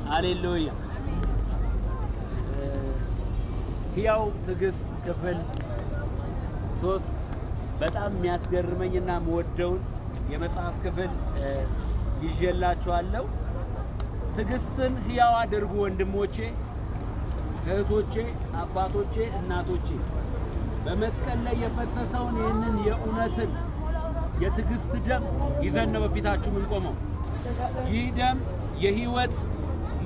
ሃሌሉያ። ሕያው ትዕግስት ክፍል 3 በጣም የሚያስገርመኝና የምወደውን የመጽሐፍ ክፍል ይዤላችኋለሁ። ትዕግስትን ሕያው አድርጉ ወንድሞቼ፣ እህቶቼ፣ አባቶቼ፣ እናቶቼ። በመስቀል ላይ የፈሰሰውን ይህንን የእውነትን የትዕግስት ደም ይዘን ነው በፊታችሁ የምንቆመው። ይህ ደም የሕይወት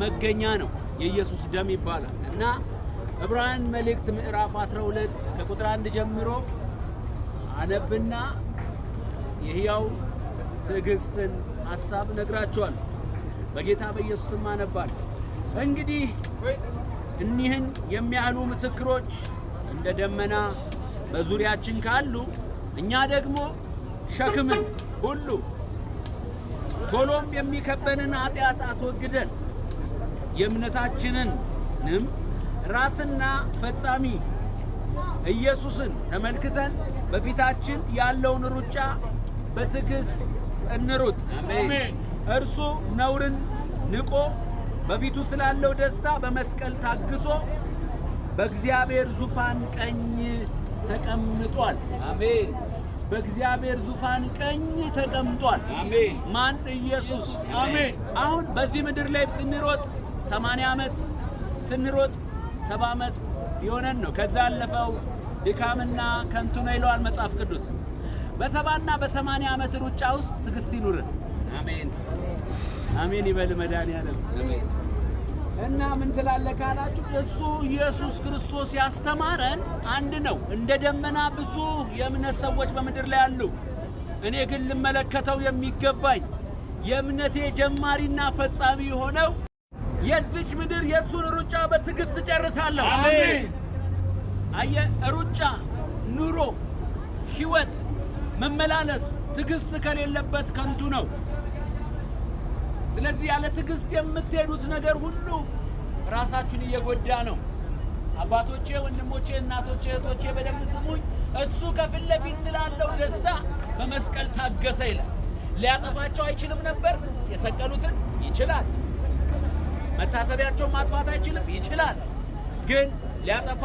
መገኛ ነው። የኢየሱስ ደም ይባላል እና ዕብራውያን መልእክት ምዕራፍ 12 ከቁጥር 1 ጀምሮ አነብና የሕያው ትዕግስትን ሐሳብ ነግራቸዋለሁ። በጌታ በኢየሱስም አነባለሁ። እንግዲህ እኒህን የሚያህሉ ምስክሮች እንደ ደመና በዙሪያችን ካሉ እኛ ደግሞ ሸክምን ሁሉ ቶሎም የሚከበንን ኃጢአት አስወግደን የእምነታችንንም ራስና ፈጻሚ ኢየሱስን ተመልክተን በፊታችን ያለውን ሩጫ በትዕግስት እንሩጥ። አሜን። እርሱ ነውርን ንቆ በፊቱ ስላለው ደስታ በመስቀል ታግሶ በእግዚአብሔር ዙፋን ቀኝ ተቀምጧል። አሜን። በእግዚአብሔር ዙፋን ቀኝ ተቀምጧል። አሜን። ማን? ኢየሱስ። አሜን። አሁን በዚህ ምድር ላይ ስንሮጥ 80 ዓመት ስንሮጥ 70 ዓመት የሆነን ነው። ከዛ ያለፈው ድካምና ከንቱ ነው ይለዋል መጽሐፍ ቅዱስ። በ70 እና በ80 ዓመት ሩጫ ውስጥ ትዕግስት ይኑር። አሜን። አሜን ይበል መድኃኒዓለም። አሜን። እና ምን ትላለህ ካላችሁ እሱ ኢየሱስ ክርስቶስ ያስተማረን አንድ ነው። እንደ ደመና ብዙ የእምነት ሰዎች በምድር ላይ አሉ። እኔ ግን ልመለከተው የሚገባኝ የእምነቴ ጀማሪና ፈጻሚ የሆነው የዚች ምድር የእሱን ሩጫ በትዕግስት ጨርሳለሁ። አሜን። አየህ፣ ሩጫ፣ ኑሮ፣ ሕይወት፣ መመላለስ ትዕግስት ከሌለበት ከንቱ ነው። ስለዚህ ያለ ትዕግስት የምትሄዱት ነገር ሁሉ ራሳችሁን እየጎዳ ነው። አባቶቼ፣ ወንድሞቼ፣ እናቶቼ፣ እህቶቼ በደንብ ስሙኝ። እሱ ከፊት ለፊት ስላለው ደስታ በመስቀል ታገሰ ይላል። ሊያጠፋቸው አይችልም ነበር? የሰቀሉትን ይችላል። መታሰቢያቸውን ማጥፋት አይችልም? ይችላል። ግን ሊያጠፋ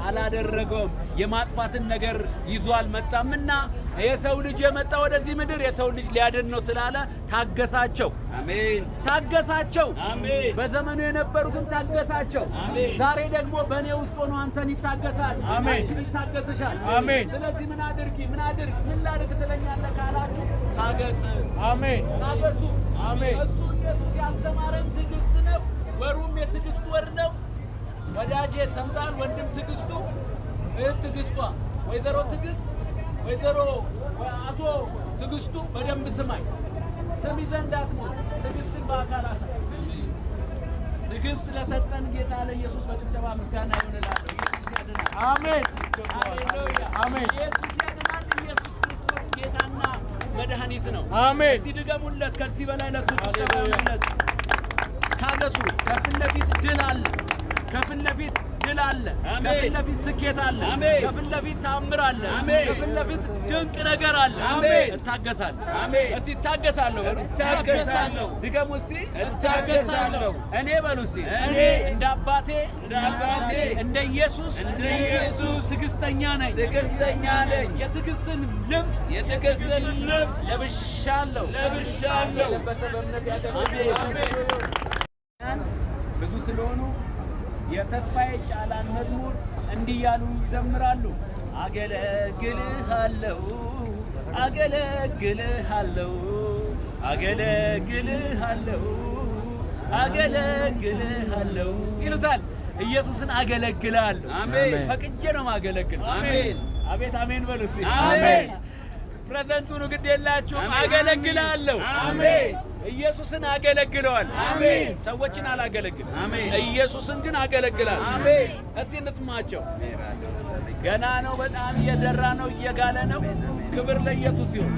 አላደረገውም። የማጥፋትን ነገር ይዞ አልመጣምና የሰው ልጅ የመጣ ወደዚህ ምድር የሰው ልጅ ሊያድን ነው ስላለ ታገሳቸው። አሜን። ታገሳቸው። አሜን። በዘመኑ የነበሩትን ታገሳቸው። አሜን። ዛሬ ደግሞ በእኔ ውስጥ ሆኖ አንተን ይታገሳል። አሜን። ይታገስሻል። አሜን። ስለዚህ ምን አድርጊ፣ ምን አድርግ፣ ምን ላድርግ ትለኛለህ ካላችሁ ታገስ። አሜን። ታገሱ። አሜን። እሱ ኢየሱስ ያስተማረን ትዕግስት ነው። ወሩም የትዕግስት ወር ነው። ወዳጄ ሰምታል። ወንድም ትዕግስቱ፣ እህት ትዕግስቷ፣ ወይዘሮ ትዕግስት፣ ወይዘሮ አቶ ትዕግስቱ በደንብ ስማኝ። ስሚ ዘንድ አትሞት። ትዕግስትን በአካላት ትዕግስት ለሰጠን ጌታ ለኢየሱስ በጭብጨባ ምስጋና ይሆንላል። ኢየሱስ ያድናል። አሜን። ሃሌሉያ። አሜን። ኢየሱስ ያድናል። ኢየሱስ ክርስቶስ ጌታና መድኃኒት ነው። አሜን። እስቲ ድገሙለት። ከዚህ በላይ ለሱ ጭብጨባለት። ታገሱ። ከፊት ለፊት ድል አለ። ከፊት ለፊት ድል አለ። ከፊት ለፊት ስኬት አለ። ከፊት ለፊት ታምር አለ። ከፊት ለፊት ድንቅ ነገር አለ። እታገሳለሁ። እስቲ እታገሳለሁ። እታገሳለሁ። ድገሙ እስቲ። እታገሳለሁ። እኔ በሉ እስቲ። እኔ እንደ አባቴ እንደ ኢየሱስ ትዕግስተኛ ነኝ። ትዕግስተኛ ነኝ። የትዕግስትን ልብስ ለብሻለሁ። በእምነት ያደረገ ብዙ ስለሆኑ የተስፋዬ ጫላን መዝሙር እንዲህ ያሉ ይዘምራሉ። አገለግልሃለሁ፣ አገለግልሃለሁ፣ አገለግልሃለሁ፣ አገለግልሃለሁ ይሉታል። ኢየሱስን አገለግልሃለሁ። አሜን። ፈቅጄ ነው ማገለግል። አሜን። አቤት አሜን በሉ እስቲ። አሜን። ፕሬዘንቱን ግድ የላችሁም። አገለግልሃለሁ። አሜን። ኢየሱስን አገለግለዋል። አሜን። ሰዎችን አላገለግልም። አሜን። ኢየሱስን ግን አገለግላለሁ። አሜን። እስቲ እንስማቸው። ገና ነው፣ በጣም እየደራ ነው፣ እየጋለ ነው። ክብር ለኢየሱስ ይሁን።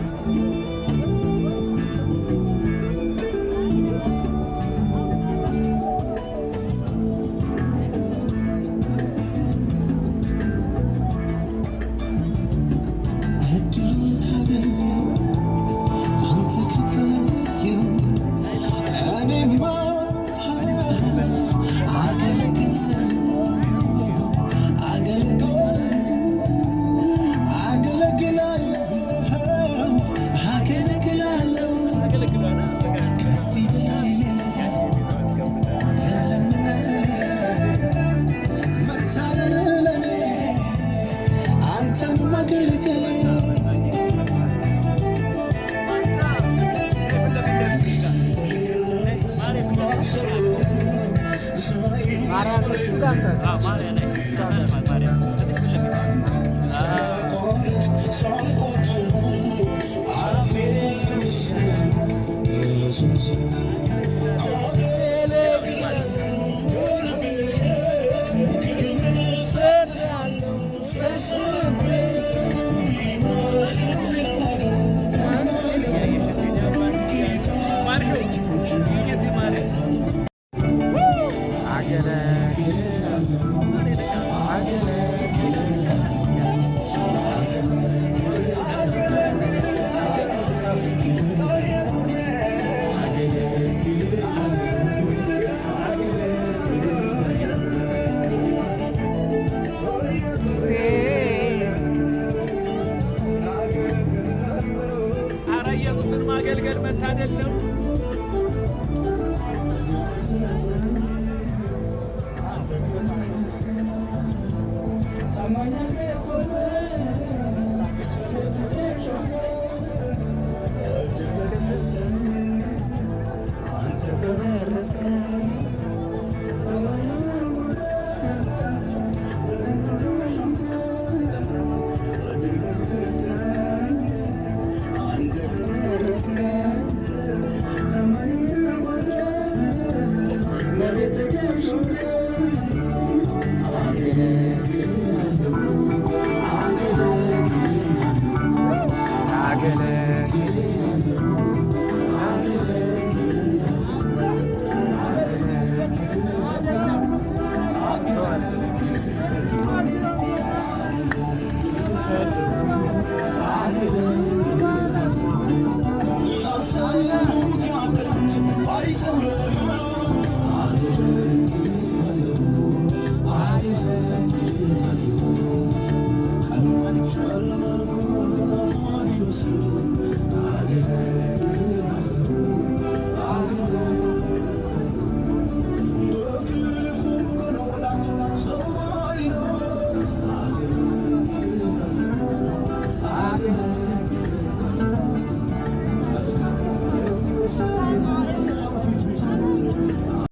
ማርያም እሱ ጋር ማርያም ላይ ማርያም ለዚህ ፊት ኢየሱስን ማገልገል መታደል ነው።